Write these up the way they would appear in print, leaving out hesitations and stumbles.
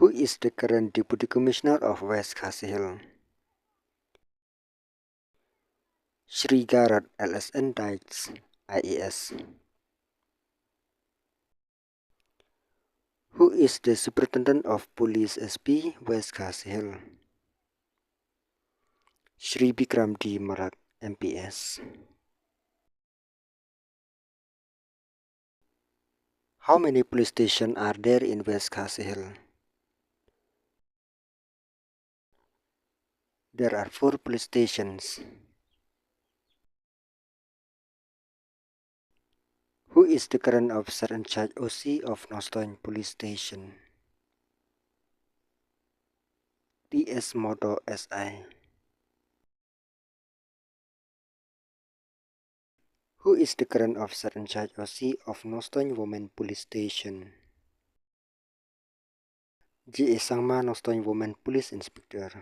Who is the current Deputy Commissioner of West Khasi Hill? Shri Garad LSN Dites IAS. Who is the Superintendent of Police SP West Khasi Hill? Shri Bikram D. Marak MPS. How many police stations are there in West Khasi Hill? There are 4 police stations. Who is the current officer in charge OC of Nongstoin Police Station? TS Modo SI. Who is the current officer in charge OC of Nongstoin Women Police Station? G.A Sangma Nongstoin Women Police Inspector.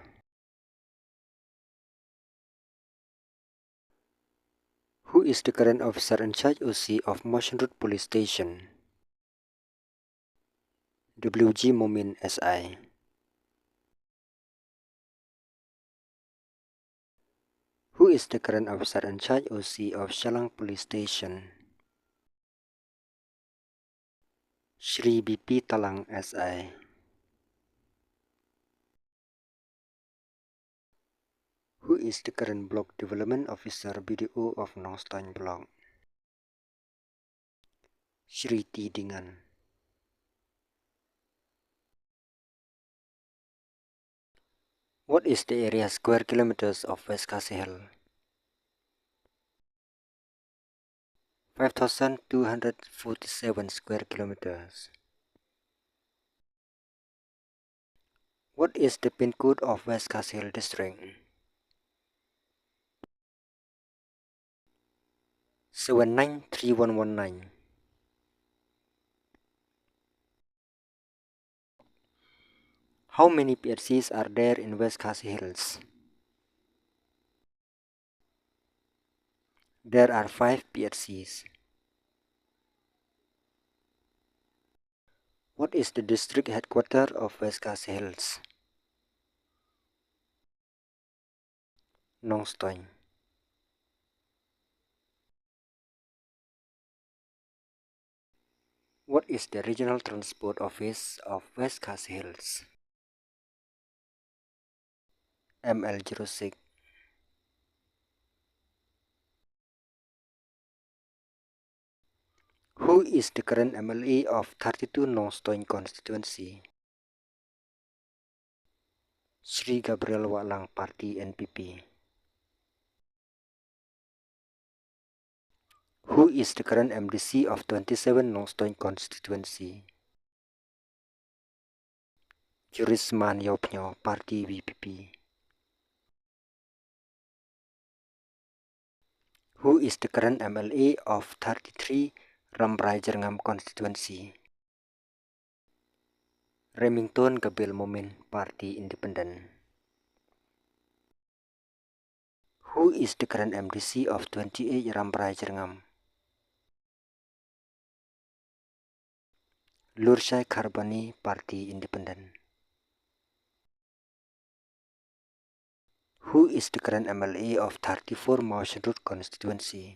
Who is the current officer in charge OC of Motion Road Police Station? WG Momin SI. Who is the current officer in charge OC of Shalang Police Station? Shri BP Talang SI. Who is the current Block Development Officer BDO of Nongstoin Block? Shri T Dingan. What is the area square kilometers of West Khasi Hill? 5,247 square kilometers. What is the pin code of West Khasi Hill District? 793119. How many PRCs are there in West Khasi Hills? There are 5 PRCs. What is the district headquarters of West Khasi Hills? Nongstoin. What is the regional transport office of West Khasi Hills? ML06. Who is the current MLA of 32 Nongstoin constituency? Shri Gabriel Walang Party NPP. Who is the current MDC of 27 Nongstoin constituency? Jurisman Yopnyo Party VPP. Who is the current MLA of 33 Rambrai Jerngam constituency? Remington Gabriel Momin Party Independent. Who is the current MDC of 28 Rambrai Jerngam? Lursai Kharbani Party Independent. Who is the current MLA of 34 Motion Road constituency?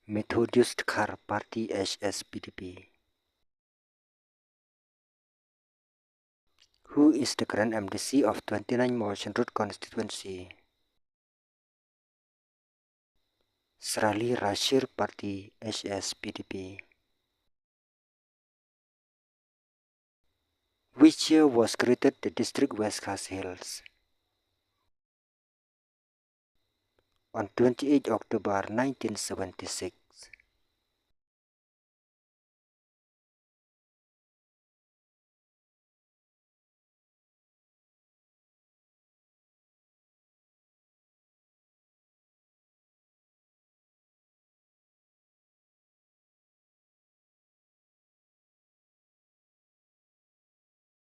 Methodist Khar Party HSPDP. Who is the current MDC of 29 Motion Road constituency? Srali Rashir Party HSPDP. Which year was created the district West Khasi Hills? On 28 October 1976.